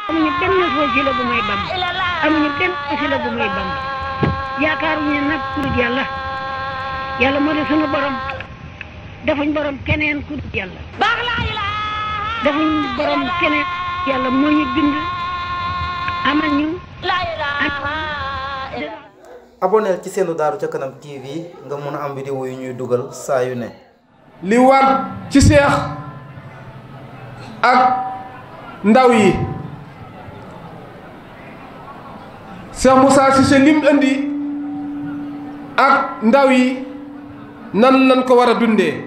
amuñu benn wasila bu may Bamba amuñu benn wasila bu may Bamba yaakaaruñu nag ku dul yàlla yàlla moo di sunu borom defuñ borom keneen ku dul yàlla defuñ borom keneen yàlla moo ñu bind amal ñu aboneel ci seenu Daaru ca Kanam TV nga mën a am vidéo yu ñuy dugal saa yu ne. li war ci seex ak ndaw yi Cheikh Moussa Cissé lim andi ak ndaw yi nan lañ ko war a dundee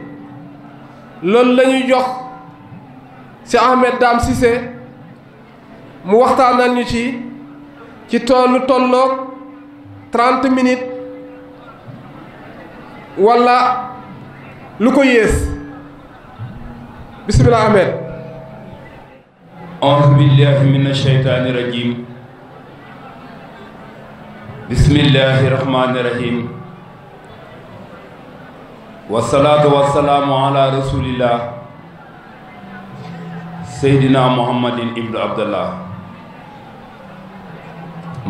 loolu la ñuy jox si Ahmed Dame Cissé mu waxtaanal ñu ci tolloog 30 minutes wala lu ko yées bismillah Ahmed. a'uuzu billahi mina shaytaani rajiim bismillahi rahmaani rahiim wasalaatu wasalaamu ala rasulillah seydina muhammadin ibnu abdallah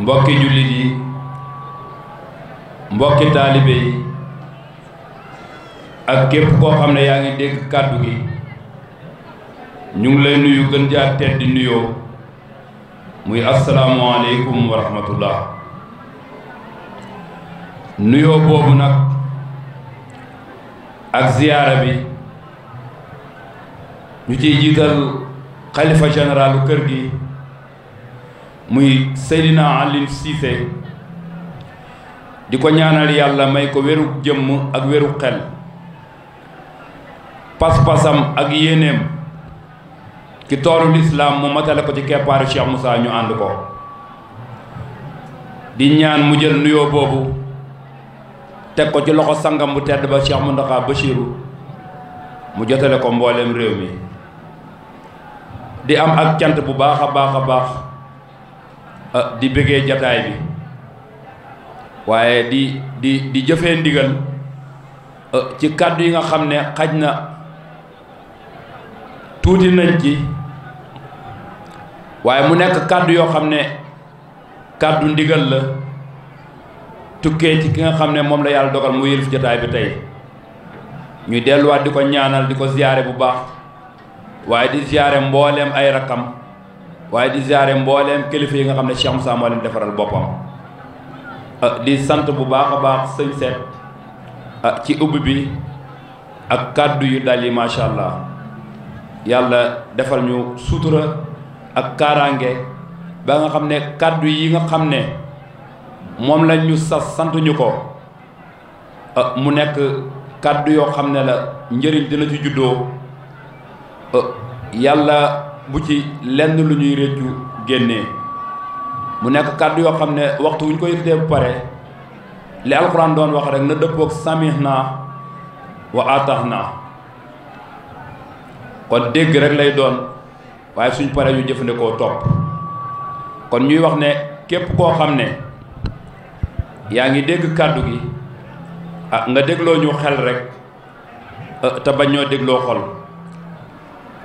mbokki jullit yi mbokki taalibe yi ak képp koo xam ne yaa ngi dégg kàddu gi ñu ngi lay nuyu gën jaa tedd nuyoo muy asalaamualeykum wa rahmatullah nuyoo boobu nag ak ziyaara bi ñu ciy jiital xalifa généralu kër gi muy Seydina Alioune Cissé di ko ñaanal yàlla may ko wéru jëmm ak wéru xel pas-pasam ak yéeneem ci toolu lislaam mu matale ko ci keppaaru Cheikh Moussa ñu ànd ko di ñaan mu jël nuyoo boobu teg ko ci loxo sangam bu tedd ba Cheikh Mountakha Bachiru mu jotale ko mbooleem réew mi di am ak cant bu baax a baax a baax di bëggee jataay bi waaye di jëfee ndigal ci kàddu yi nga xam ne xaj na tuuti nañ ci waaye mu nekk kàddu yoo xam ne kàddu ndigal la tukkee ci ki nga xam ne moom la yàlla dogal mu yëlif jotaay bi tey ñuy delluwaat di ko ñaanal di ko ziyaare bu baax waaye di ziyaare mbooleem ay rakkam waaye di ziyaare mbooleem kilifa yi nga xam ne Cheikh Moussa moo leen defaral boppam di sant bu baax a baax sëñ Seet ci ubbi bi ak kàddu yu dal yi macha allah yàlla defal ñu sutura ak kaaraange ba nga xam ne kàddu yi nga xam ne moom lañ ñu sant ñu ko mu nekk kàddu yoo xam ne la njëriñ dina ci juddoo yàlla bu ci lenn lu ñuy réccu génnee mu nekk kàddu yoo xam ne waxtu wu ñu ko yëkkatee bu pare li alxuraan doon wax rek na dëppook samihna wa atahna kon dégg rek lay doon waaye suñ paree ñu jëfandikoo topp kon ñuy wax ne képp koo xam ne yaa ngi dégg kàddu gi nga dégloo ñu xel rek te bañ ñoo dégloo xol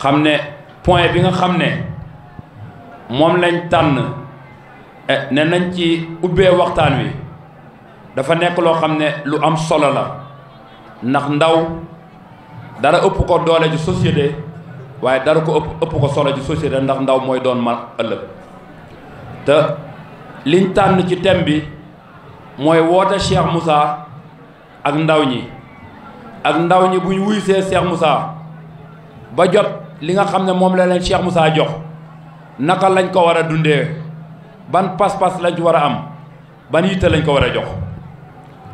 xam ne point bi nga xam ne moom lañ tànn ne nañ ci ubbee waxtaan wi dafa nekk loo xam ne lu am solo la ndax ndaw dara ëpp ko doole ci société waaye dara ko ëpp ko solo ci société ndax ndaw mooy doon ma ëllëg te liñ tànn ci thème bi mooy woote Cheikh Moussa ak ndaw ñi bu ñu wuysee Cheikh Moussa ba jot li nga xam ne moom la leen Cheikh Moussa jox naka lañ ko war a dundee ban pas-pas lañ ci war a am ban yitte lañ ko war a jox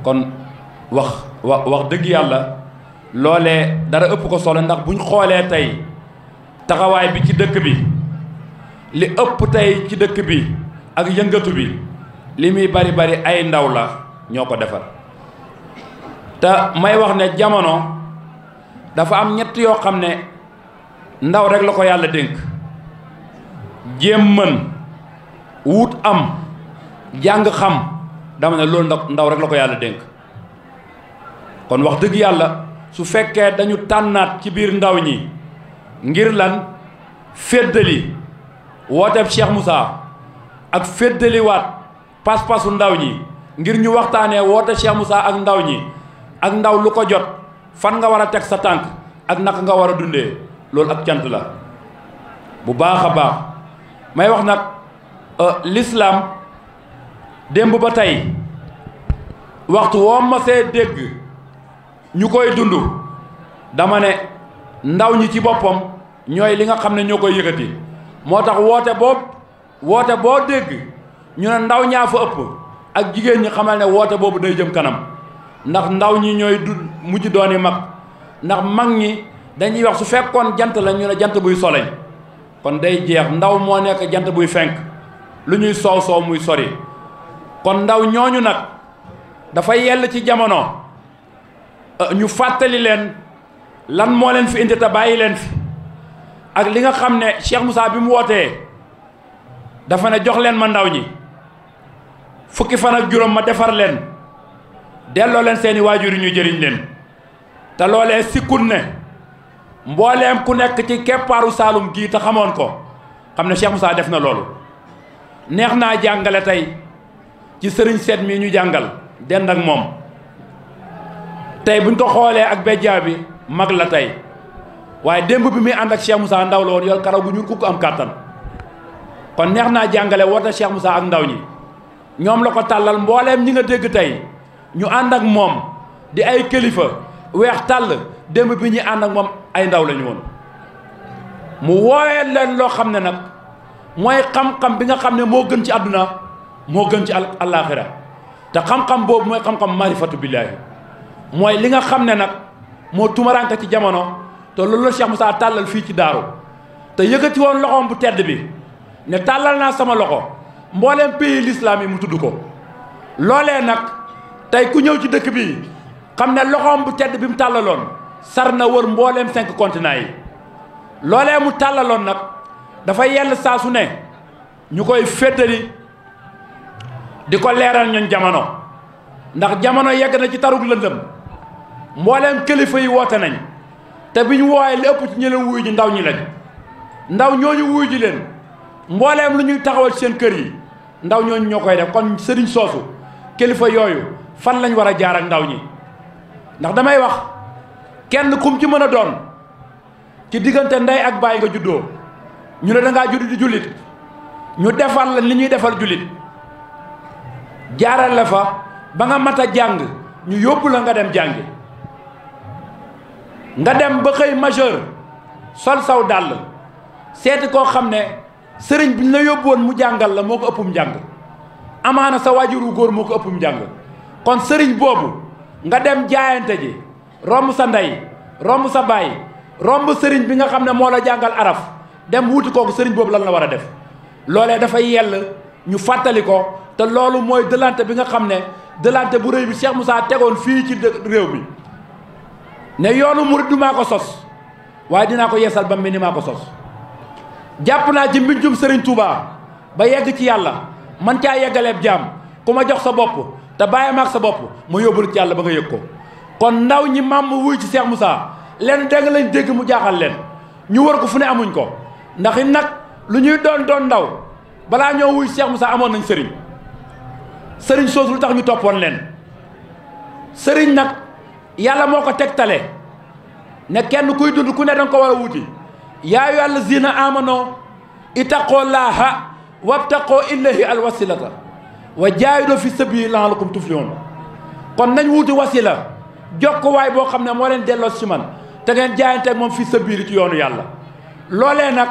kon wax dëgg yàlla loolee dara ëpp ko solo ndax buñ xoolee tey taxawaay bi ci dëkk bi li ëpp tey ci dëkk bi ak yëngatu bi li muy bari bari ay ndaw la ñoo ko defar te may wax ne jamono dafa am ñett yoo xam ne ndaw rek la ko yàlla dénk jéem mën wut am jàng xam dama ne loolu ndaw rek la ko yàlla dénk kon wax dëgg yàlla su fekkee dañu tànnaat ci biir ndaw ñi ngir lan féddali wooteeb Cheikh Moussa ak féddaliwaat pas-pasu ndaw ñi ngir ñu waxtaanee woote Cheikh Moussa ak ndaw ñi ak ndaw lu ko jot fan nga war a teg sa tànk ak naka nga war a dundee loolu ak cant la bu baax a baax. may wax nag l'islam démb ba tey waxtu woo ma see dégg ñu koy dund dama ne ndaw ñi ci boppam ñooy li nga xam ne ñoo koy yëkkati moo tax woote boo dégg ñu ne ndaw ñaa fa ëpp ak jigéen ñi xamal ne woote boobu day jëm kanam ndax ndaw ñi ñooy mujj dooni mag ndax mag ñi dañuy wax su fekkoon jant la ñu ne jant buy soleñ kon day jeex ndaw moo nekk jant buy fenk lu ñuy soow muy sori kon ndaw ñooñu nag dafa yell ci jamono ñu fàttali leen lan moo leen fi indi te bàyyi leen fi ak li nga xam ne Cheikh Moussa bi mu wootee dafa ne jox leen ma ndaw ñi fukki fan ak juróom ma defar leen delloo leen seeni waajur yi ñu jëriñ leen te loolee sikkut ne mbooleem ku nekk ci keppaaru Saalum gii te xamoon ko xam ne Cheikh Moussa def na loolu neex naa jàngale tey ci sëriñ seet mii ñu jàngal dend ak moom tey buñ ko xoolee ak bejjaa bi mag la tey waaye démb bi muy ànd ak Cheikh Moussa ndaw la woon yor karaw gu ñuul ku ko am kàttan kon neex naa jàngale woote Cheikh Moussa ak ndaw ñi ñoom la ko tàllal mbooleem ñi nga dégg tey ñu ànd ak moom di ay kilifa weex tàll démb bi ñuy ànd ak moom ay ndaw lañu woon mu woowee leen loo xam ne nag mooy xam-xam bi nga xam ne moo gën ci àdduna moo gën ci àllaaxira te xam-xam boobu mooy xam-xam marifatu billaahi mooy li nga xam ne nag moo tumaraanka ci jamono te loolu la Cheikh Moussa tàllal fii ci daaru te yëkkati woon loxoom bu tedd bi ne tàllal naa sama loxo mbooleem pays l'islam yi mu tudd ko loolee nag tey ku ñëw ci dëkk bi xam ne loxoom bu tedd bi mu tàllaloon sar na wër mbooleem 5 continents yi loolee mu tàllaloon nag dafa yell saa su ne ñu koy féddali di ko leeral ñoñ jamono ndax jamono yegg na ci tarug lëndëm mbooleem kilifa yi woote nañ te bi ñu woowee li ëpp ci ñi leen wuyu ji ndaw ñi lañ ndaw ñooñu wuyu ji leen mbooleem lu ñuy taxawal ci seen kër yi ndaw ñooñu ñoo koy def kon sëriñ soosu kilifa yooyu fan lañ war a jaar ak ndaw ñi ndax damay wax kenn kum ci mën a doon ci diggante ndey ak baay nga juddoo ñu ne dangaa judd di jullit ñu defal la li ñuy defal jullit jaaral la fa ba nga mat a jàng ñu yóbbu la nga dem jàngi nga dem ba xëy majeur sol saw dàll seeti koo xam ne sëriñ bi ñu la yóbbuwoon mu jàngal la moo ko ëppum njàng amaana sa waajuru góor moo ko ëppum njàng kon sëriñ boobu nga dem jaayante ji romb sa ndey romb sa baay romb sëriñ bi nga xam ne moo la jàngal araf dem wuti kooku sëriñ boobu lan la war a def loolee dafay yell ñu fàttali ko te loolu mooy dëlante bi nga xam ne dëlante bu rëy bi Cheikh Moussa tegoon fii ci réew mi ne yoonu murid du maa ko sos waaye dinaa ko yeesal ba mel ni maa ko sos jàpp naa ci mbinjum sëriñ Touba ba yegg ci yàlla man caa yeggaleeb jaam ku ma jox sa bopp te bàyyi maag sa bopp ma yóbbul ci yàlla ba nga yëg ko kon ndaw ñi maam wuy ci Cheikh Moussa leen dégg lañ dégg mu jaaxal leen ñu wër ko fu ne amuñ ko ndax it nag lu ñuy doon ndaw balaa ñoo wuy Cheikh Moussa amoon nañ sëriñ soosu lu tax ñu toppoon leen sëriñ nag yàlla moo ko tegtale ne kenn kuy dund ku ne danga ko war a wuti yaa ayyuhal lazina amano ittaqullaha wabtaqoo ilayhi alwasilata wa jaahidu fi sabili la'allakum tuflihun kon nañ wuti wasila jokkuwaay boo xam ne moo leen delloo ci man te ngeen jaayanteeg moom fi sabili ci yoonu yàlla loolee nag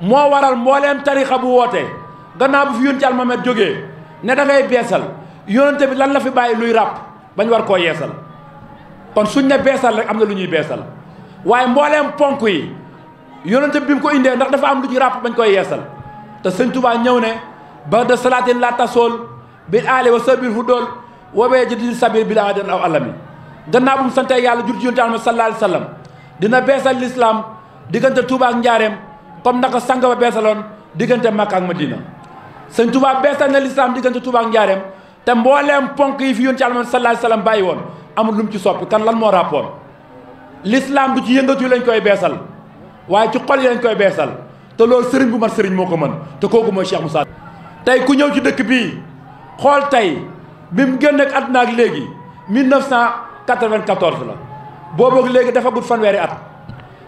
moo waral mbooleem tarixa bu wootee gannaaw bu fi yónni ci Almamet jógee ne da ngay beesal yónnante bi lan la fi bàyyi luy ràpp bañ war koo yeesal kon suñ ne beesal rek am na lu ñuy beesal waaye mbooleem ponk yi yónnante bi mu ko indee ndax dafa am lu ci ràpp bañ koy yeesal te sëñ Tuubaa ñëw ne ba de salaatin la tasool bil aali wa sabil hudool wobee jëdil sabir bil aadin aw alami gannaaw bu mu santee yàlla jur ci yónnante Muhammad sallallahu alayhi wa sallam dina beesal l'islam diggante Tuubaa ak Njaareem comme naka sang ba beesaloon diggante Makka ak Madina sëñ Tuubaa beesal na l'islam diggante Tuubaa ak Njaareem te mbooleem ponk yi fi yónni ci Muhammad sallallahu alayhi wa sallam bàyyi woon amul lu mu ci soppi kan lan moo rapport l'islam du ci yëngatu yi lañ koy beesal waaye ci xol yi lañ koy beesal te loolu sëriñ bu mat sëriñ moo ko mën te kooku mooy Cheikh Moussa. tey ku ñëw ci dëkk bii xool tey bi mu génn ak àdduna ak léegi 1994 la boobu léegi dafa gudd fanweeri at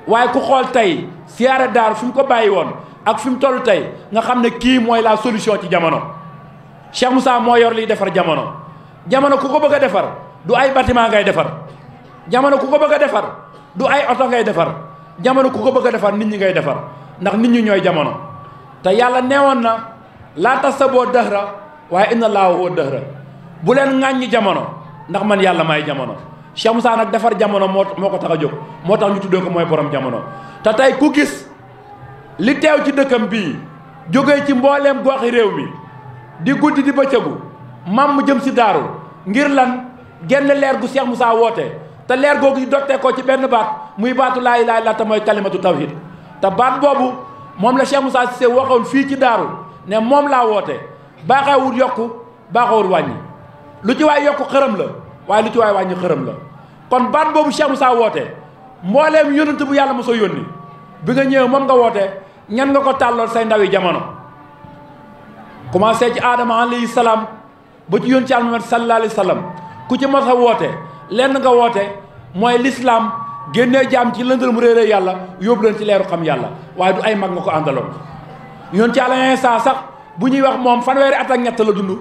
waaye ku xool tey siyaare daaru fi mu ko bàyyi woon ak fi mu toll tey nga xam ne kii mooy la solution ci jamono. Cheikh Moussa moo yor liy defar jamono jamono ku ko bëgg a defar du ay bâtiment ngay defar jamono ku ko bëgg a defar du ay oto ngay defar jamono ku ko bëgg a defar nit ñi ngay defar ndax nit ñi ñooy jamono te yàlla neewoon na laa tasaboo dëhra waaye inna laaha huwa dëhra bu leen ŋàññi jamono ndax man yàlla maay jamono. Cheikh Moussa nag defar jamono moo ko tax a jóg moo tax ñu tuddee ko mooy borom jamono te tey ku gis li teew ci dëkkam bii jógee ci mbooleem goxi réew mi di guddi di bëccëgu mam mu jëm si daaru ngir lan genn leer gu Cheikh Moussa woote te leer googu ñu dottee ko ci benn baat muy baatu laa ilaaha illallaah te mooy kalimatu tawhid te baat boobu moom la Cheikh Moussa Cissé waxoon fii ci daaru ne moom laa woote baaxawul yokku baaxawul wàññi lu ci waay yokku xërëm la waaye lu ci waay wàññi xërëm la kon baat boobu Cheikh Moussa woote mbooleem yónnent bu yàlla mosoo yónni bi nga ñëwee moom nga woote ñan nga ko tàllool say ndawi jamono commencé ci aadama alayhi salaam ba ci yoon ci Muhammad sallallahu alayhi wa sallam ku ci mos a woote lenn nga woote mooy l'islam génnee jaam ci lëndal mu réeree yàlla yóbbu leen ci leeru xam yàlla waaye du ay mag nga ko àndaloon yoon ci Yàlla Iisaa sax bu ñuy wax moom fanweeri at ak ñett la dund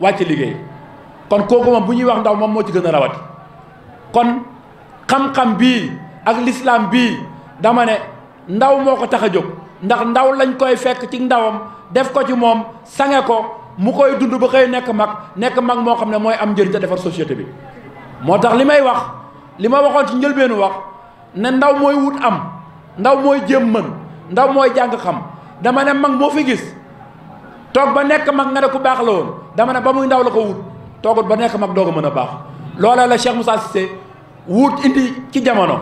wàcc liggéey kon kooku moom bu ñuy wax ndaw moom moo ci gën a rawati kon xam-xam bii ak l'islam bii dama ne ndaw moo ko tax a jóg ndax ndaw lañ koy fekk ci ndawam def ko ci moom sange ko mu koy dund ba xëy nekk mag moo xam ne mooy am njëriñ te defar société bi moo tax li may wax li ma waxoon ci njëlbeenu wax ne ndaw mooy wut am ndaw mooy jéem mën ndaw mooy jàng xam dama ne mag moo fi gis toog ba nekk mag nga ne ku baax la woon dama ne ba muy ndaw la ko wut toogut ba nekk mag doog a mën a baax loola la Cheikh Moussa Cissé wut indi ci jamono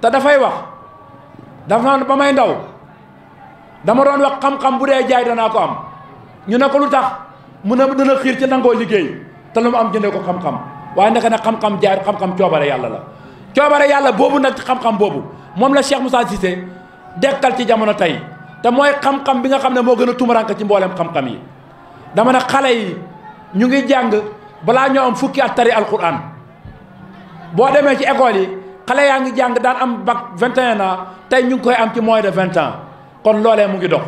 te dafay wax dafa ba may ndaw dama doon wax xam-xam bu dee jaay danaa ko am ñu ne ko lu tax mu ne dana xiir ci nangoo liggéey te lu mu am jëndee ko xam-xam waaye naka ne xam-xam jaay xam-xam coobare yàlla la coobare yàlla boobu nag xam-xam boobu moom la Cheikh Moussa Cissé dekkal ci jamono tey te mooy xam-xam bi nga xam ne moo gën a tumuranke ci mbooleem xam-xam yi dama ne xale yi ñu ngi jàng balaa ñoo am fukki at tari alquran boo demee ci école yi xale yaa ngi jàng daan am bac 21 ans tey ñu ngi koy am ci moins de 20 ans kon loolee mu ngi dox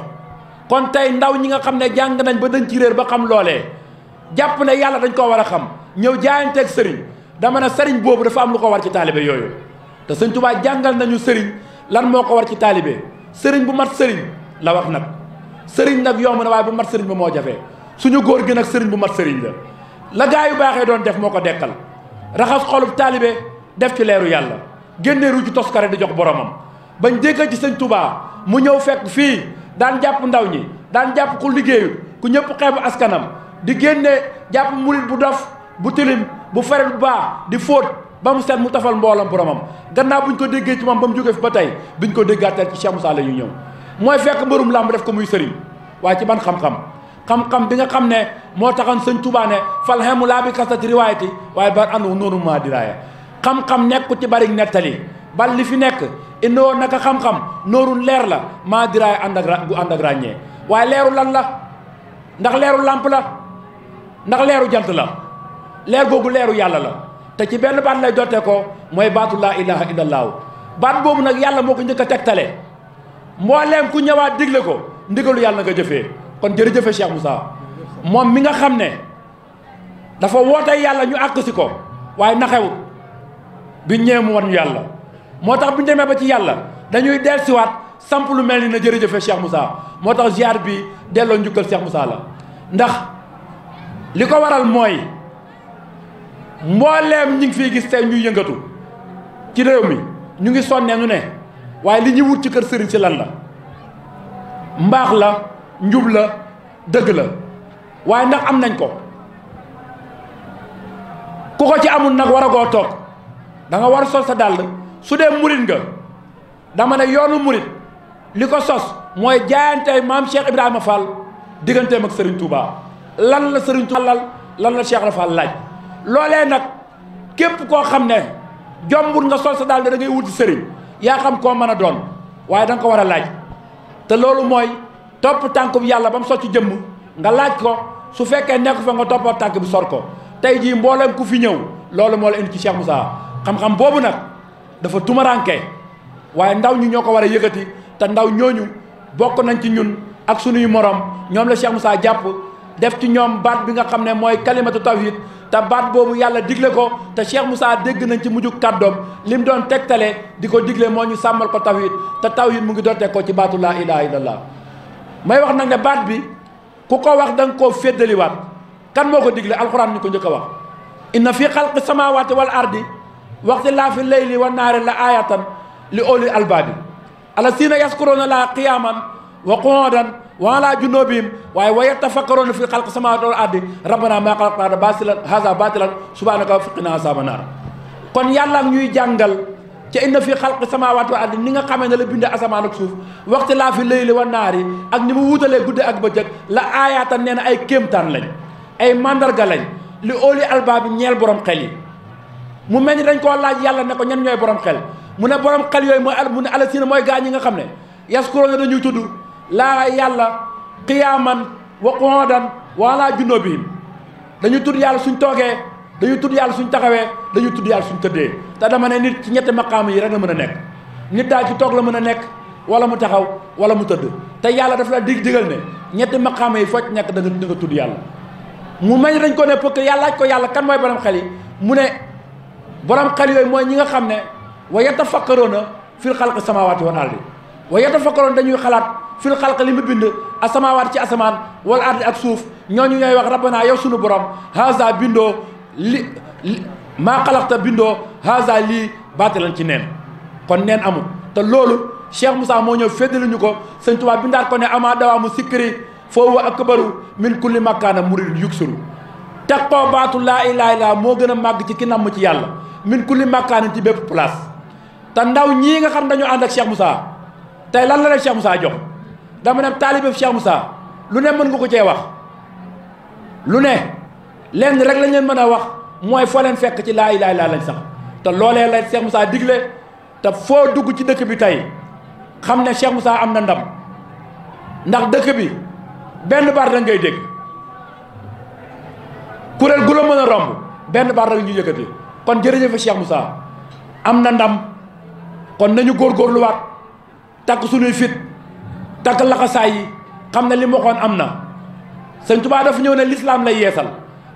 kon tey ndaw ñi nga xam ne jàng nañ ba dañ ci réer ba xam loolee jàpp ne yàlla dañ koo war a xam ñëw jaayanteeg sëriñ dama ne sëriñ boobu dafa am lu ko war ci taalibe yooyu te sëñ Tuubaa jàngal nañu sëriñ lan moo ko war ci taalibe sëriñ bu mat sëriñ la wax nag sëriñ nag yomb na waaye bu mat sëriñ ba moo jafee suñu góor gi nag sëriñ bu mat sëriñ la gaa yu baaxee doon def moo ko dekkal raxas xolub taalibe def ci leeru yàlla génneeru ci toskare di jox boromam bañ déggal ci sëñ Tuubaa mu ñëw fekk fii daan jàpp ndaw ñi daan jàpp ku liggéeyu ku ñëpp xeebu askanam di génne jàpp murit bu dof bu tilim bu fere bu baax di fóot ba mu set mu tafal mboolam boromam gannaaw buñ ko déggee ci moom ba mu jógee fi ba tey biñ ko déggaatal ci Cheikh Moussa la ñu ñëw mooy fekk mbërum làmb def ko muy sëriñ waaye ci ban xam-xam bi nga xam ne moo taxoon sëñ Tuubaa ne fal xemu laa bi kasati riwaayati waaye ban anu noonu maa diraaya xam-xam nekku ci bari nettali bal li fi nekk indoo naka xam-xam noorun leer la maa diraaya gu ànd ak ràññee waaye leeru lan la ndax leeru làmp la ndax leeru jant la leer googu leeru yàlla la te ci benn baat lay dottee ko mooy baatu laa ilaha illallah baat boobu nag yàlla moo ko njëkk a tegtale mbooleem ku ñëwaat digle ko ndigalu yàlla nga jëfee kon jërëjëfe Cheikh Moussa moom mi nga xam ne dafa woote yàlla ñu àgg si ko waaye naxewut bi ñëwee mu wan ñu yàlla moo tax bu ñu demee ba ci yàlla dañuy dellusiwaat samp lu mel ni na jërëjëfe Cheikh Moussa moo tax ziar bi delloo njukkal Cheikh Moussa la ndax li ko waral mooy mbooleem ñi ngi fiy gis tey ñuy yëngatu ci réew mi ñu ngi sonnee nu ne waaye li ñuy wut ci kër sëriñ si lan la mbaax la njub la dëgg la waaye ndax am nañ ko ku ko ci amul nag war a goo toog da nga war a sol sa dàll su dee murit nga dama ne yoonu murit li ko sos mooy jaayante maam Cheikh Ibrahima Fall digganteem ak Serigne Touba lan la Serigne Touba lan la Cheikh Fall laaj loolee nag képp koo xam ne jombul nga sol sa dàll da ngay wuti sëriñ yaa xam koo mën a doon waaye da nga ko war a laaj te loolu mooy topp tànk bi yàlla ba mu sotti jëmm nga laaj ko su fekkee nekk fa nga toppoo tànk bi sor ko tey jii mboolem ku fi ñëw loolu moo la indi ci Cheikh Moussa xam-xam boobu nag dafa tumaranke waaye ndaw ñi ñoo ko war a yëkkati te ndaw ñooñu bokk nañ ci ñun ak sunuy morom ñoom la Cheikh Moussa jàpp def ci ñoom baat bi nga xam ne mooy kalimatu tawhid te baat boobu yàlla digle ko te Cheikh Moussa dégg nañ ci mujjug kàddoom li mu doon tegtale di ko digle moo ñu sàmmal ko tawhid te tawhid mu ngi doon teg ko ci baatu laa ilaha illallah may wax nag ne baat bi ku ko wax da nga koo féddaliwaat kan moo ko digle alxuraan ñu ko njëkk a wax inna fi xalqi samawati wal ardi waxtilaafi layli wa naari la ayatan li oli albaabi alladina yaskuruna la qiyaman wa qu'udan wa ala junubihim waaye wa yatafakkaruna fi xalqi samawati wal ardi rabbana ma xalaqta haza batilan subhanaka faqina azaban nar kon yàlla ñuy jàngal ca inna fi xalqi samawati wal ardi ni nga xamee ne la bindee asamaan ak suuf waxtilaafi layli wa naari ak ni mu wutalee guddi ak bëccëg la ayatan nee na ay kéemtaan lañ ay mandarga lañ li oli albaabi ñeel borom xel yi mu mel ni dañ koo laaj yàlla ne ko ñan ñooy borom xel mu ne borom xel yooyu mooy mu ne alasina mooy gaa ñi nga xam ne yaskuroona dañuy tudd laa yàlla qiyaaman wa qu'udan wa ala junubihim dañuy tudd yàlla suñ toogee dañuy tudd yàlla suñ taxawee dañuy tudd yàlla suñ tëddee te dama ne nit ci ñetti maqaam yi rek la mën a nekk nit daal ci toog la mën a nekk wala mu taxaw wala mu tëdd te yàlla daf la digal ne ñetti maqaam yi foo ci nekk da nga tudd yàlla mu mel ni dañ ko ne parce que yàlla laaj ko yàlla kan mooy borom xel yi mu ne borom xel yooyu mooy ñi nga xam ne wa yatafakkaroona fil xalqi samawati wal ardi wa yatafakkaroona dañuy xalaat fil xalqi li mu bind asamawaat ci asamaan wal ardi ak suuf ñooñu ñooy wax rabbana yow sunu borom haza bindoo li maa xalaqta bindoo haza lii baatilan ci neen kon neen amul te loolu Cheikh Moussa moo ñëw féddali ñu ko Sëñ Tuubaa bindaat ko ne ama dawaamu sikkiri foofu akbaru min kulli makkaana murid yuksuru teg koo baatu laa ilaaha illallaah moo gën a màgg ci ki namm ci yàlla min kulli makkaana ci bépp place te ndaw ñii nga xam dañu ànd ak Cheikh Moussa tey lan la leen Cheikh Moussa jox dama ne taalibe Cheikh Moussa lu ne mën nga ko cee wax lu ne lenn rek lañ leen mën a wax mooy foo leen fekk ci laa ilaaha illallaah lañ sax te loolee la Cheikh Moussa digle te foo dugg ci dëkk bi tey xam ne Cheikh Moussa am na ndam ndax dëkk bi benn baat da ngay dégg kuréel gu la mën a romb benn baat rek ñu yëkkati kon jërëjëf Cheikh Moussa am na ndam kon nañu góorgóorluwaat takk suñuy fit takk laxasaay yi xam ne li mu waxoon am na Sëñ Tuubaa dafa ñëw ne lislaam lay yeesal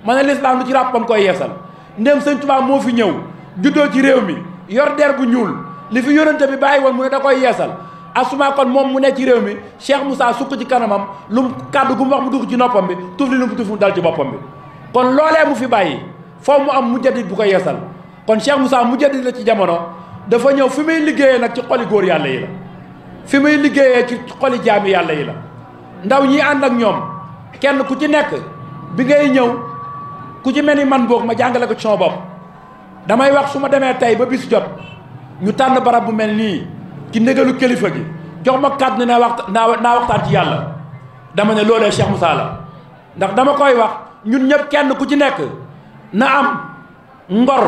ma ne lislaam lu ci ràppam koy yeesal ndem Sëñ Tuubaa moo fi ñëw juddoo ci réew mi yor der bu ñuul li fi yonente bi bàyyi woon mu ne da koy yeesal asuma kon moom mu ne ci réew mi Cheikh Moussa sukk ci kanamam lu mu kàddu gu mu wax mu dugg ci noppam bi tuuf li lu mu tuuf mu dal ci boppam bi kon loolee mu fi bàyyi foofu mu am mujaddid bu ko yeesal kon Cheikh Moussa mujaddid la ci jamono dafa ñëw fi muy liggéeyee nag ci xoli góor yàlla yi la fi muy liggéeyee ci xoli jaami yàlla yi la ndaw ñi ànd ak ñoom kenn ku ci nekk bi ngay ñëw ku ci mel ni man boog ma jàngale ko ci sama bopp damay wax su ma demee tey ba bis jot ñu tànn barab bu mel nii ci ndégalu kilifa gi jox ma kàddu ne naa waxtaan ci yàlla dama ne loolee Cheikh Moussa la ndax dama koy wax ñun ñëpp kenn ku ci nekk na am ngor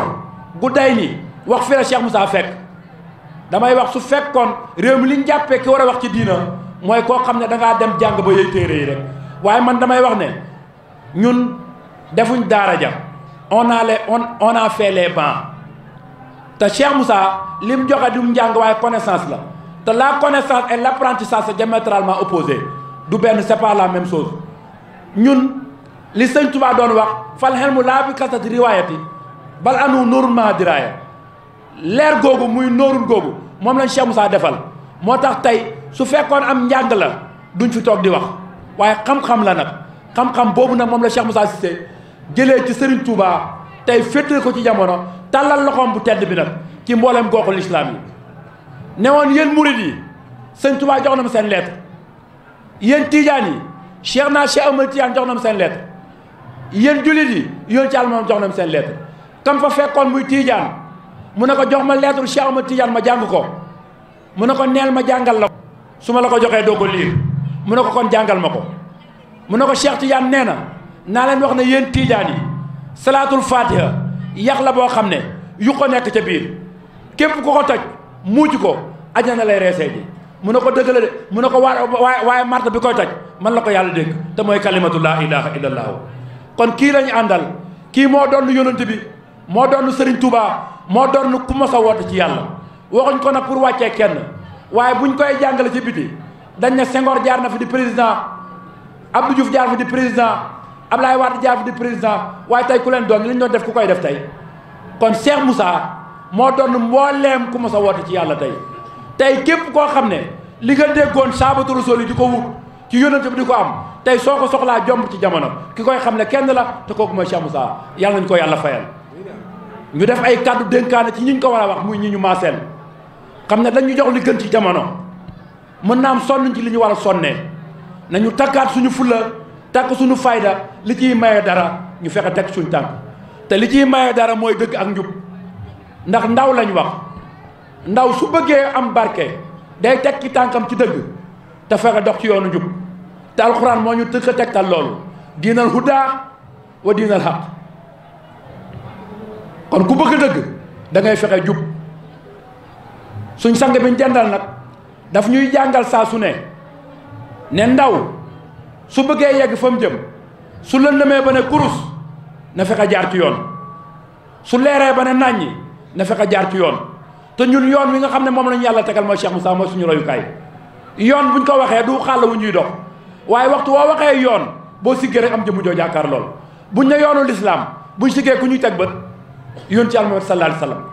gu day ni wax fi la Cheikh Moussa fekk damay wax su fekkoon réew mi li ñu jàppee ki war a wax ci diina mooy koo xam ne dangaa dem jàng ba yëy téere yi rek waaye man damay wax ne ñun defuñ daara ja on a fait les bancs te Cheikh Moussa li mu joxe du mu njàng waaye connaissance la te la connaissance et l'apprentissage c'est diamétralement opposé du benn c'est pas la même chose ñun li Sëñ Tuubaa doon wax fal xelmu laa bi kasati riwaayati bal anu nóorun ma diraaya leer googu muy nóorun googu moom lañ Cheikh Moussa defal moo tax tey su fekkoon am njàng la duñ fi toog di wax waaye xam-xam la nag xam-xam boobu nag moom la Cheikh Moussa Cissé jëlee ci Serigne Touba tey féetale ko ci jamono tàllal loxoom bu tedd bi nag ci mboolem goxul islam yi ne woon yéen murid yi Sëñ Touba jox na ma seen lettre yéen tiijaan yi Cheikh Ahmad Tidiane jox na ma seen lettre yéen jullit yi yoon ci almam jox na ma seen lettre kam fa fekkoon muy tiijaan mu ne ko jox ma lettre Cheikh Ahmad Tidiane ma jàng ko mu ne ko neel ma jàngal la su ma la ko joxee doo ko liir mu ne ko kon jàngal ma ko mu ne ko Cheikh Tidiane nee na naa leen wax ne yéen tiijaan yi salaatul fatiha yax la boo xam ne yu ko nekk ca biir képp ku ko toj muuc ko ajana lay reesee ji mu ne ko dëgg la de mu ne ko waaye marta bi koy toj man la ko yàlla dégg te mooy kalimatu laa ilaha illallahu. kon kii lañu àndal, kii moo doon yonent bi, moo doon Serigne Touba, moo doon ku mos a woote ci yàlla. waxuñ ko nag pour wàccee kenn, waaye buñ koy jàngale ci biti dañ ne Senghor jaar na fi di président, Abdou Diouf jaar fi di président, Ablaye Wade jaar fi di président, waaye tey ku leen doon li ñu doon def ku koy def tey. kon Cheikh Moussa moo doon mbooleem ku mos a woote ci yàlla tey. tey képp koo xam ne li nga déggoon saabatu rasul yi di ko wut ci yonent bi di ko am tey soo ko soxlaa jomb ci jamono ki koy xam ne kenn la te kooku mooy Cheikh Moussa. yàlla nañu ko yàlla fayal. ñu def ay kàddu dénkaane ci ñi ñu ko war a wax muy ñi ñu maaseel xam ne dañu jox li gën ci jamono. mën naa am sonn ci li ñu war a sonnee nañu takkaat suñu fulla takk suñu fayda. li ciy maye dara ñu fexe teg suñu tànk te li ciy maye dara mooy dëgg ak njub. ndax ndaw lañ wax, ndaw su bëggee am barke day teg ci tànkam ci dëgg te fexe dox ci yoonu njub te alxuraan moo ñu tëkk tegtal loolu diinal hudaa wa diinal xaq. kon ku bëgg dëgg da ngay fexe jub. suñ sang bi ñu jàndal nag daf ñuy jàngal saa su ne ndaw su bëggee yegg fa mu jëm su lëndëmee ba ne kurus na fexe jaar ci yoon, su leeree ba ne nàññi na fexe jaar ci yoon. te ñun yoon wi nga xam ne moom lañu yàlla tegal mooy Cheikh Moussa mooy suñu royukaay. yoon buñ ko waxee du xàll wu ñuy dox, waaye waxtu woo waxee yoon boo siggee rek am jëmu joo jàkkaar lool. buñ ne yoonu lislaam buñ siggee ku ñuy teg bët yoon ci Muhammad sallallahu alayhi wasallam.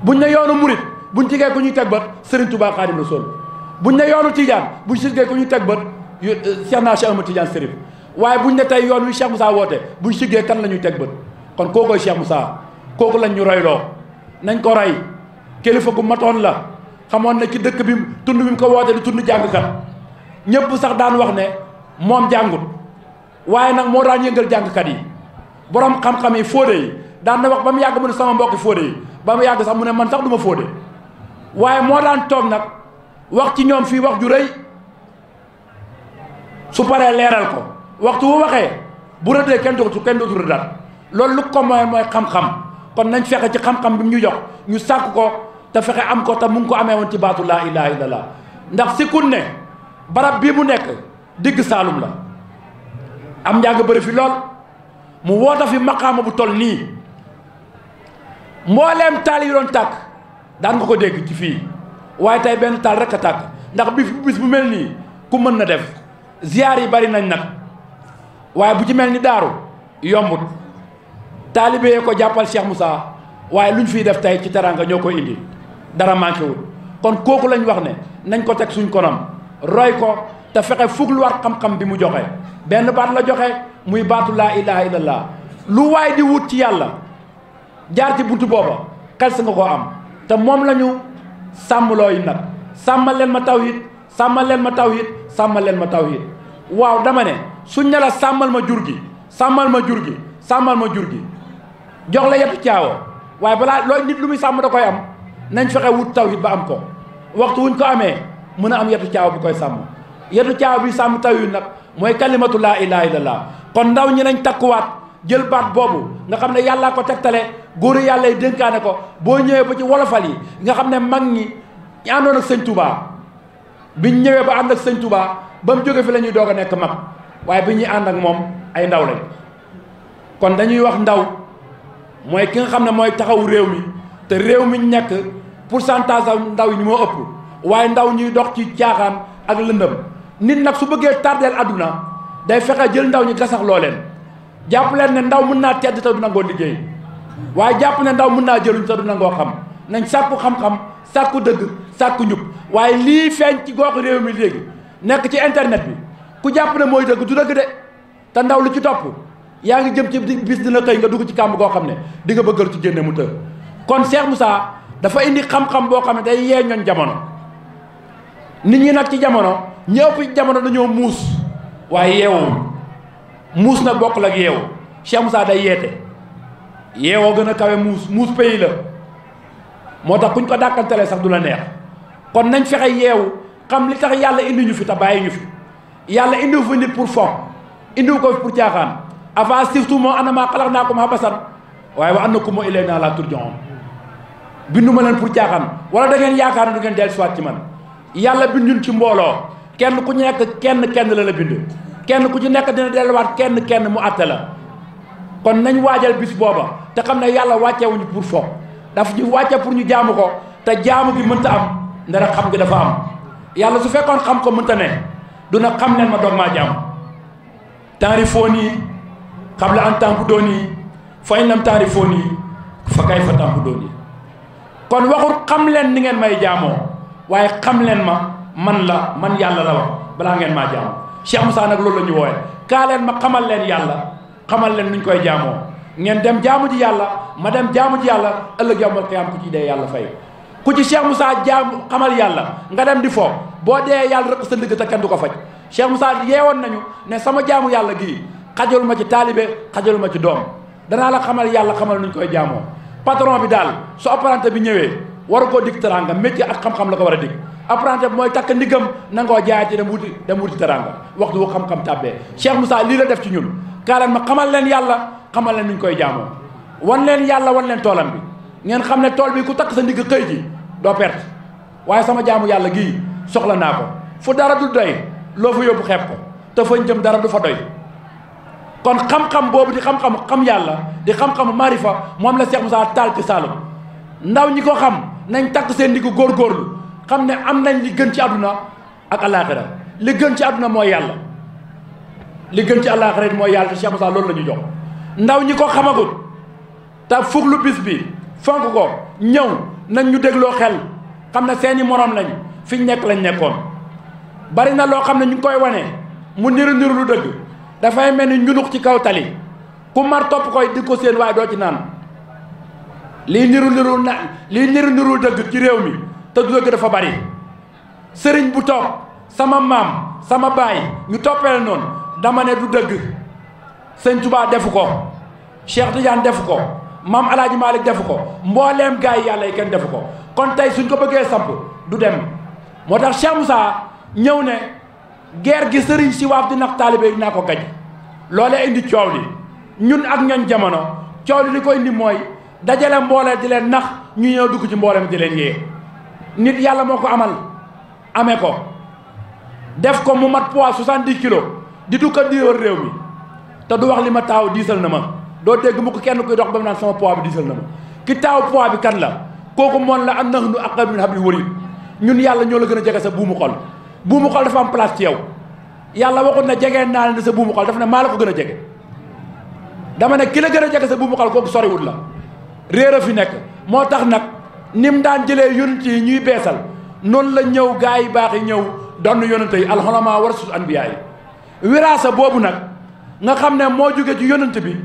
buñ ne yoonu murit buñ siggee ku ñuy teg bët Serigne Touba Khadim Rasoul. buñ ne yoonu Tidiane buñ siggee ku ñuy teg bët Cheikh naa Cheikh Ahmad Tidiane Serif. waaye buñ ne tey yoon wi Cheikh Moussa woote buñ siggee kan la ñuy teg bët. kon kookoy Cheikh Moussa, kooku lañ ñu royloo. nañ ko roy. kilifa gu matoon la, xamoon na ci dëkk bi tund bi mu ko woote di tund jàngkat. ñëpp sax daan wax ne moom jàngut, waaye nag moo daan yëngal jàngkat yi. borom xam-xam yi fóode yi daan na wax ba mu yàgg mu ne sama mbokki fóode yi, ba mu yàgg sax mu ne man sax du ma fóode. waaye moo daan toog nag wax ci ñoom fii wax ju rëy, su paree leeral ko waxtu wu waxee bu rëddee kenn dootu rëddaat. loolu lu ko mooy xam-xam. kon nañ fexe ci xam-xam bi mu ñu jox ñu sàkk ko te fexe am ko te mu ngi ko amee woon ci baatu laa ilaha illallah. ndax sikkun ne barab bii mu nekk digg Saalum la, am njàng bëri fi lool, mu woota fi maqaama bu toll nii. mbooleem taal yi doon tàkk daan nga ko dégg ci fii, waaye tey benn taal rek a tàkk. ndax bis bu mel nii ku mën na def. ziyaar yi bari nañ nag, waaye bu ci mel ni daaru yombut. taalibe yee ko jàppal Cheikh Moussa, waaye lu ñu fiy def tey ci teraanga ñoo koy indi, dara manqué wul. kon kooku lañ wax ne nañ ko teg suñ konam roy ko te fexe fugluwaat xam-xam bi mu joxe. benn baat la joxe muy baatu laa ilaha illallah. lu waay di wut ci yàlla jaar ci buntu booba xel sa nga koo am. te moom la ñu sàmmloo yi nag. sàmmal leen ma tawhid, sàmmal leen ma tawhid, sàmmal leen ma tawhid. waaw dama ne suñ ne la sàmmal ma jur gi, sàmmal ma jur gi, sàmmal ma jur gi, jox la yetu caawa, waaye balaa loolu nit lu muy sàmm da koy am. nañ fexe wut tawhid ba am ko. waxtu wuñ ko amee mën a am yetu caawa bu koy sàmm. yetu caawa bi sàmm tawhid nag mooy kalimatu laa ilaha illallah. kon ndaw ñi nañ takkuwaat jël baat boobu nga xam ne yàllaa ko tegtale, góoru yàlla yi dénkaane ko. boo ñëwee ba ci wolofal yi nga xam ne mag ñi àndoon ak sëñ Touba biñ ñëwee ba ànd ak sëñ Touba ba mu jóge fi la ñuy doog a nekk mag, waaye bi ñuy ànd ak moom ay ndaw lañ. kon dañuy wax ndaw mooy ki nga xam ne mooy taxawu réew mi, te réew mi nekk pourcentage am ndaw yi moo ëpp, waaye ndaw ñuy dox ci caaxaan ak lëndëm. nit nag su bëggee tardeel àdduna day fexe jël ndaw ñi gasax loo leen. jàpp leen ne ndaw mën naa tedd te du nangoo liggéey, waaye jàpp ne ndaw mën naa jëluñ te du nangoo xam. nañ sàkku xam-xam, sàkku dëgg, sàkku njub. waaye lii feeñ ci gox réew mi léegi nekk ci internet bi ku jàpp ne mooy dëgg du dëgg de, te ndaw lu ci topp yaa ngi jëm ci bis dina xëy nga dugg ci kàmb goo xam ne di nga bëggal ci génne mu të. kon Cheikh Moussa dafa indi xam-xam boo xam ne day yee ñoon jamono. nit ñi nag ci jamono ñi ëpp ci jamono dañoo muus waaye yeewuwul. muus nag bokk la ak yeewu. Cheikh Moussa day yeete. yeewoo gën a kawe muus pays la, moo tax kuñ ko dàkkantelee sax du la neex. kon nañ fexe yeewu xam li tax yàlla indi ñu fi te bàyyi ñu fi. yàlla indiwu fi nit pour fo, indiwu ko fi pour caaxaan. avant surtout moo anama xalaqnaakum abasan waaye wa annakum ilaynaa laa turja'uun. bindu ma leen pour caaxaan wala da ngeen yaakaar ne du ngeen dellu siwaat ci man. yàlla binduñ ci mbooloo kenn ku nekk kenn la la bind kenn ku ci nekk dina delluwaat kenn mu àtte la kon nañ waajal bis booba te xam ne yàlla wàccewuñu pour fo daf ñu wàcce pour ñu jaamu ko te jaamu gi mënta am ndara xam gi dafa am yàlla su fekkoon xam ko mënta ne du na xam leen ma doog maa jaam taarifooni qabla an ta'buduuni fa in lam taarifooni fa kayfa ta'buduuni kon waxul xam leen ni ngeen may jaamoo waaye xam leen ma man yàlla la wax balaa ngeen maa jaamoo Cheikh Moussa nag loolu la ñu wooye kaa leen ma xamal leen yàlla xamal leen nuñ koy jaamoo ngeen dem jaamu ji yàlla ma dem jaamu ji yàlla ëllëg yawmal qiyaam ku ci dee yàlla fay ku ci Cheikh Moussa jaamu xamal yàlla nga dem di fo boo dee yàlla rek sa ndigg te kenn du ko faj Cheikh Moussa yeewoon nañu ne sama jaamu yàlla gii xajalu ma ci taalibe xajalu ma ci doom danaa la xamal yàlla xamal nuñ koy jaamoo patron bi daal su apprenti bi ñëwee waru koo dig teranga métier ak xam-xam la ko war a dig apprenti bi mooy takk ndigam nangoo jaay ci dem wuti teranga waxtu wu xam-xam tàbbee Cheikh Moussa lii la def ci ñun kaa leen ma xamal leen yàlla xamal leen nuñ koy jaamoo wan leen yàlla wan leen toolam bi ngeen xam ne tool bi ku takk sa ndigg xëy ji doo perte waaye sama jaamu yàlla gii soxla naa ko fu dara du doy loo fa yóbbu xeeb ko te fañ jëm dara du fa doy kon xam-xam boobu di xam-xam xam yàlla di xam-xamu marifa moom la Cheikh Moussa taal ci Saloum ndaw ñi ko xam nañ takk seen ndigg góorgóorlu xam ne am nañ li gën ci àdduna ak alaaxira li gën ci àdduna mooy yàlla li gën ci alaaxira mooy yàlla te Cheikh Moussa loolu la ñu jox ndaw ñi ko xamagut te fuglu bis bi fonk ko ñëw nañ ñu dégloo xel xam ne seeni moroom lañ fi ñu nekk lañ nekkoon bari na loo xam ne ñu ngi koy wane mu niru lu dëgg dafay mel ni ñunux ci kaw tali ku mar topp koy di ko seen waaye doo ci naan lii niru dëgg ci réew mi te du dëgg dafa bari sëriñ bu toog sama maam sama baay ñu toppeel noonu dama ne du dëgg sëñ Touba defu ko Cheikh Tidiane defu ko maam Alaaji Malick defu ko mbooleem gaa yi yàlla yi kenn defu ko kon tey suñ ko bëggee samp du dem moo tax Cheikh Moussa ñëw ne guerre gi sëriñ si waaf di nax taalibe yi naa ko gaj loolee indi coow li ñun ak ñoñ jamono coow li ko indi mooy dajale mboolee di leen nax ñu ñëw dugg ci mbooleem di leen yee nit yàlla moo ko amee ko def ko mu mat poids 70 kilos di du ko diwër réew mi te du wax li ma taaw diisal na ma doo dégg mu ko kenn kuy dox ba mu naan sama poids bi diisal na ma ki taaw poids bi kan la kooku moon la am nax nu aqrabu min hablil warid ñun yàlla ñoo la gën a jege sa buumu xol buumu xol dafa am place ci yow yàlla waxut ne jegee naa ne sa buumu xol dafa ne maa la ko gën a jege dama ne ki la gën a jege sa buumu xol kooku soriwut la réer a fi nekk moo tax nag ni mu daan jëlee yonent yi ñuy beesal noonu la ñëw gaa yi baax yi ñëw doon yonent yi alxulamaa warasul anbiyaa yi wiraasa boobu nag nga xam ne moo jóge ci yonent bi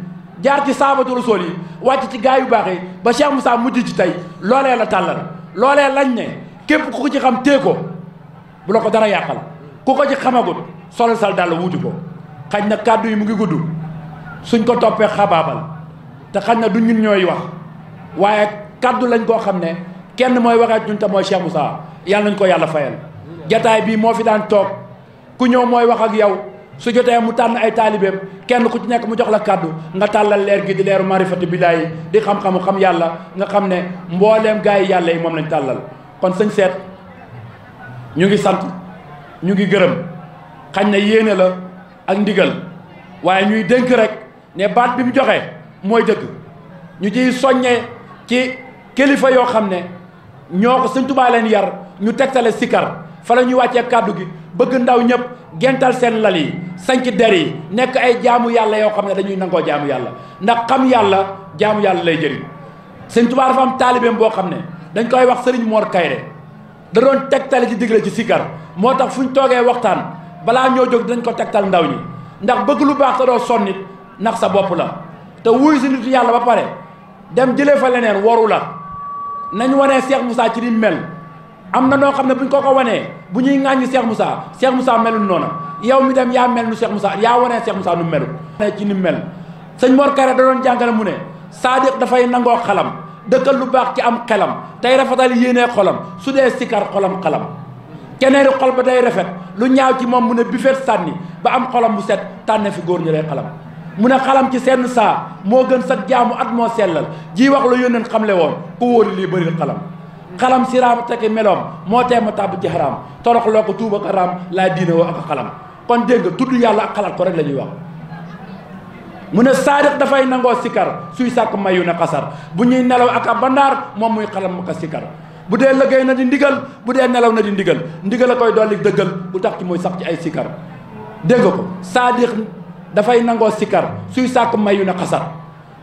jaar ci saabatu rasul yi wàcc ci gaa yu baax yi ba Cheikh Moussa mujj ci tey loolee la tàllal loolee lañ ne képp ku ko ci xam tee ko bu la ko dara yàqal ku ko ci xamagut solal sal dàll wuuti ko xañ na kàddu yi mu ngi gudd suñ ko toppee xabaabal te xañ na du ñun ñooy wax waaye kàddu lañ koo xam ne kenn mooy waxee ñun te mooy Cheikh Moussa yàlla nañ ko yàlla fayal jataay bii moo fi daan toog ku ñëw mooy wax ak yow su jotee mu tànn ay taalibeem kenn ku ci nekk mu jox la kàddu nga tàllal leer gi di leeru marifati billaahi di xam-xamu xam yàlla nga xam ne mbooleem gaa yi yàlla yi moom lañ tàllal kon sëñ seet ñu ngi sant ñu ngi gërëm xañ na yéene la ak ndigal waaye ñuy dénk rek ne baat bi mu joxe mooy dëgg ñu ciy soññee ci kilifa yoo xam ne ñoo ko sëñ Tuubaa leen yar ñu tegtale sikar fa la ñuy wàccee kàddu gi bëgg ndaw ñëpp gental seen lal yi sanc der yi nekk ay jaamu yàlla yoo xam ne dañuy nangoo jaamu yàlla ndax xam yàlla jaamu yàlla lay jëriñ sëñ Tuubaa dafa am taalibeem boo xam ne dañ koy wax sëriñ Mor Kayre da doon tegtale ci digle ci sikar moo tax fu ñu toogee waxtaan balaa ñoo jóg dinañ ko tegtal ndaw ñi ndax bëgg lu baax te doo sonnit ndax sa bopp la te wuy si nitu yàlla ba pare dem jëlee fa leneen waru la nañ wanee Cheikh Moussa ci ni mel am na noo xam ne bu ñu ko wanee bu ñuy ŋàññi Cheikh Moussa melul noona yow mi dem yaa mel nu Cheikh Moussa yaa wanee Cheikh Moussa nu melu ci ni mel sëñ Mor Kayre da doon jàngale mu ne Saadiq dafay nangoo xalam dëkkal lu baax ci am xelam tey rafetal yéenee xolam su dee sikar xolam xalam keneeni xol ba day rafet lu ñaaw ci moom mu ne bifet sànni ba am xolam bu set tànne fi góor ñu lay xalam mu ne xalam ci seen saa moo gën sa jaamu at moo sellal ji wax la yónneen xamle woon ku wóori lii bëri xalam xalam si raam tekki meloom moo tee ma tàbb ci xaraam torox loo ko tuuba ak raam laa diine woo ak xalam kon dégg nga tudd yàlla ak xalaat ko rek la ñuy wax mu ne saadiq dafay nangoo sikar suy sàkk mayu na xasar bu ñuy nelaw ak a bandaar moom muy xalam mu ko sikar bu dee liggéey na di ndigal bu dee nelaw na di ndigal a koy dolli dëggal bu tax ci muy sax ci ay sikar dégg ko saadiq dafay nangoo sikar suy sàkk mayu na xasar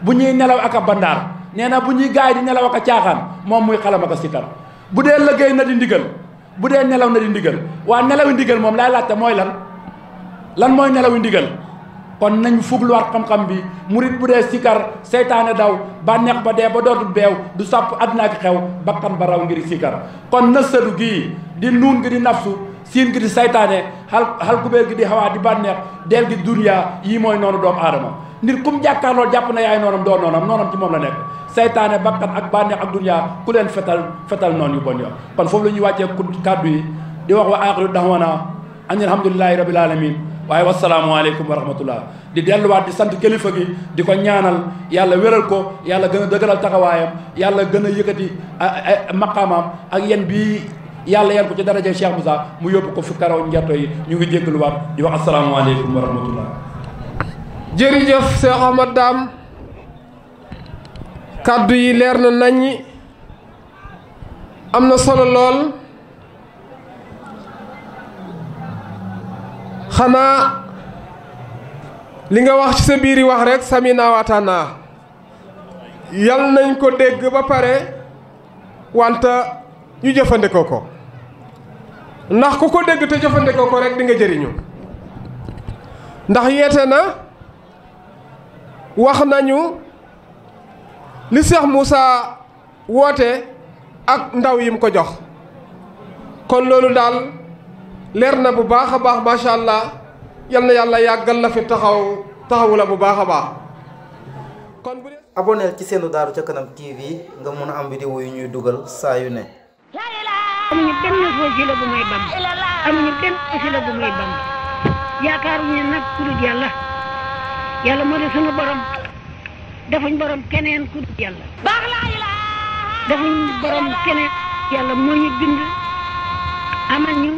bu ñuy nelaw ak a bandaar nee na bu ñuy gaay di nelaw ak a caaxaan moom muy xalam ak a sikar bu dee liggéey na di ndigal bu dee nelaw na di ndigal waa nelawi ndigal moom laay laajte mooy lan mooy nelawi ndigal kon nañ fugluwaat xam-xam bi murit bu dee sikar seytaane daw bànneex ba dee ba dootul beew du sàpp àddina ak xew bakkan ba raw ngir sikar kon nësadu gii di nuun gi di nafsu siin gi di saytaane xal kubéer gi di xawaa di bànneex deel gi duniyaa yii mooy noonu doomu aadama nit kum jàkkaarloo jàpp na yaay noonam doo noonam ci moom la nekk saytaane bakkan ak bànneex ak duniyaa ku leen fetal noonu yu bon yo kon foofu la ñuy wàccee kàddu yi di wax wa aaxiru da'waana an alhamdulillahi rabbil alamin waaye wasalaamualeykum wa rahmatullah di delluwaat di sant kilifa gi di ko ñaanal yàlla wéral ko yàlla gën a dëgëral taxawaayam yàlla gën a yëkkati maqaamaam ak yen bii yàlla yan ko ci daraja Cheikh Moussa mu yóbbu ko fi karaw njerto yi ñu ngi jéggaluwaat di wax asalaamualeykum wa rahmatullah jërëjëf Cheikh Ahmad Dame kàddu yi leer na naññi am na solo lool xanaa li nga wax ci sa biir yi wax rek samina waatana yal nañ ko dégg ba pare wanta ñu jëfandikoo ko ndax ku ko dégg te jëfandikoo ko rek di nga jëriñu ndax yeete na wax nañu li Cheikh Moussa woote ak ndaw yi mu ko jox kon loolu daal leer na bu baax a baax macha allah yal na yàlla yàggal la fi taxawu la bu baax a baax kon bu dee aboneel ci seenu Daaru ca Kanam TV nga mun a am vidéo yu ñuy dugal saa yu ne amuñu benn wasila bu may bam amuñu benn wasila bu may bam yaakaaruñu nag ku dul yàlla yàlla moo di sunu borom defuñ borom keneen ku dul yàlla defuñ borom keneen yàlla moo ñu bind amal ñu